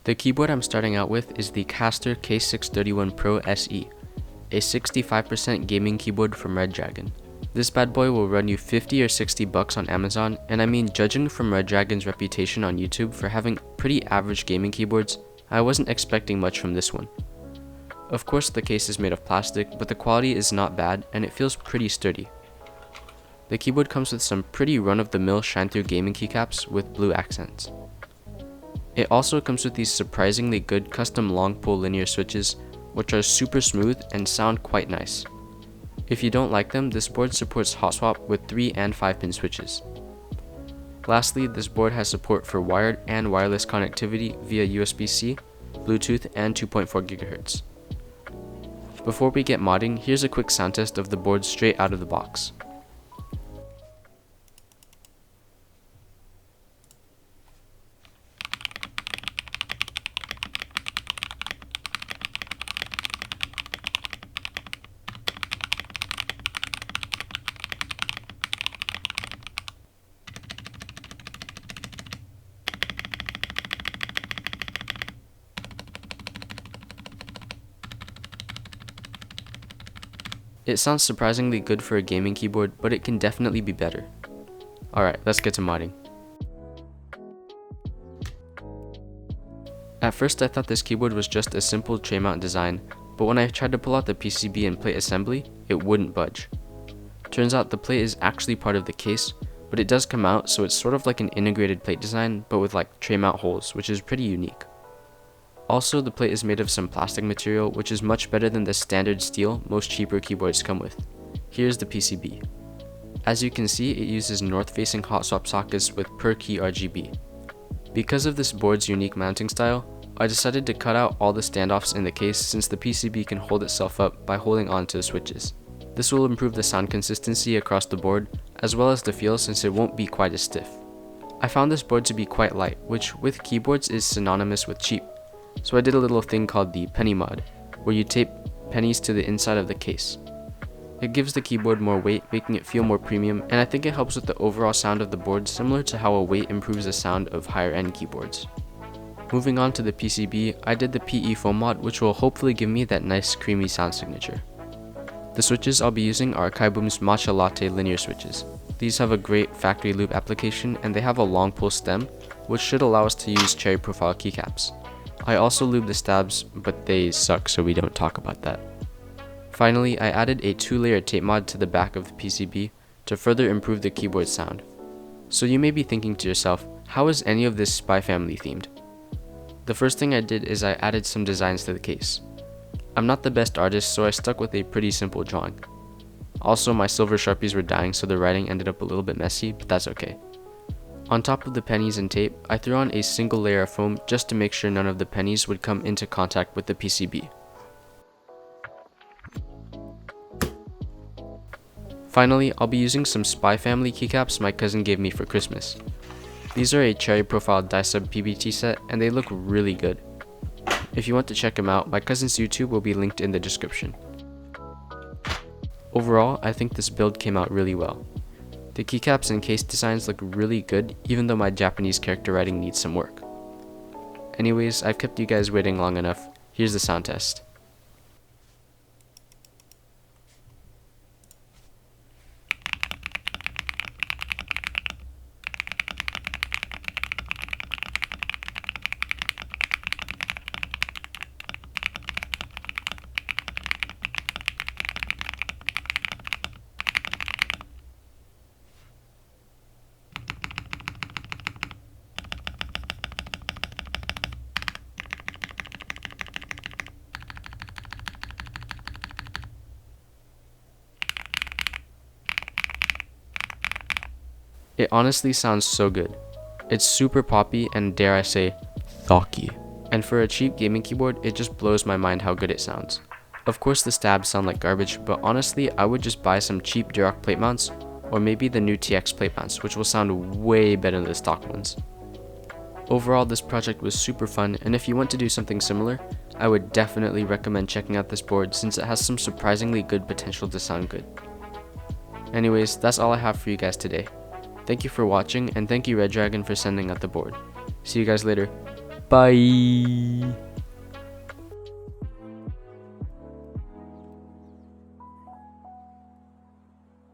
The keyboard I'm starting out with is the Castor K631 Pro SE, a 65% gaming keyboard from Redragon. This bad boy will run you 50 or 60 bucks on Amazon, and I mean, judging from Redragon's reputation on YouTube for having pretty average gaming keyboards, I wasn't expecting much from this one. Of course the case is made of plastic, but the quality is not bad and it feels pretty sturdy. The keyboard comes with some pretty run-of-the-mill shine-through gaming keycaps with blue accents. It also comes with these surprisingly good custom long pull linear switches, which are super smooth and sound quite nice. If you don't like them, this board supports hot swap with 3 and 5 pin switches. Lastly, this board has support for wired and wireless connectivity via USB-C, Bluetooth, and 2.4 GHz. Before we get modding, here's a quick sound test of the board straight out of the box. It sounds surprisingly good for a gaming keyboard, but it can definitely be better. Alright, let's get to modding. At first I thought this keyboard was just a simple tray mount design, but when I tried to pull out the PCB and plate assembly, it wouldn't budge. Turns out the plate is actually part of the case, but it does come out, so it's sort of like an integrated plate design, but with like tray mount holes, which is pretty unique. Also, the plate is made of some plastic material, which is much better than the standard steel most cheaper keyboards come with. Here's the PCB. As you can see, it uses north-facing hot swap sockets with per key RGB. Because of this board's unique mounting style, I decided to cut out all the standoffs in the case since the PCB can hold itself up by holding on to the switches. This will improve the sound consistency across the board, as well as the feel since it won't be quite as stiff. I found this board to be quite light, which with keyboards is synonymous with cheap. So I did a little thing called the penny mod, where you tape pennies to the inside of the case. It gives the keyboard more weight, making it feel more premium, and I think it helps with the overall sound of the board, similar to how a weight improves the sound of higher end keyboards. Moving on to the PCB, I did the PE foam mod, which will hopefully give me that nice creamy sound signature. The switches I'll be using are KiiBoom's Matcha Latte linear switches. These have a great factory loop application, and they have a long pull stem, which should allow us to use cherry profile keycaps. I also lube the stabs, but they suck, so we don't talk about that. Finally, I added a 2-layer tape mod to the back of the PCB to further improve the keyboard sound. So you may be thinking to yourself, how is any of this Spy Family themed? The first thing I did is I added some designs to the case. I'm not the best artist, so I stuck with a pretty simple drawing. Also, my silver Sharpies were dying, so the writing ended up a little bit messy, but that's okay. On top of the pennies and tape, I threw on a single layer of foam just to make sure none of the pennies would come into contact with the PCB. Finally, I'll be using some Spy Family keycaps my cousin gave me for Christmas. These are a cherry profile die-sub PBT set, and they look really good. If you want to check them out, my cousin's YouTube will be linked in the description. Overall, I think this build came out really well. The keycaps and case designs look really good, even though my Japanese character writing needs some work. Anyways, I've kept you guys waiting long enough. Here's the sound test. It honestly sounds so good. It's super poppy and, dare I say, thocky. And for a cheap gaming keyboard, it just blows my mind how good it sounds. Of course the stabs sound like garbage, but honestly I would just buy some cheap Durock plate mounts, or maybe the new TX plate mounts, which will sound way better than the stock ones. Overall, this project was super fun, and if you want to do something similar, I would definitely recommend checking out this board since it has some surprisingly good potential to sound good. Anyways, that's all I have for you guys today. Thank you for watching, and thank you Redragon for sending out the board. See you guys later. Bye.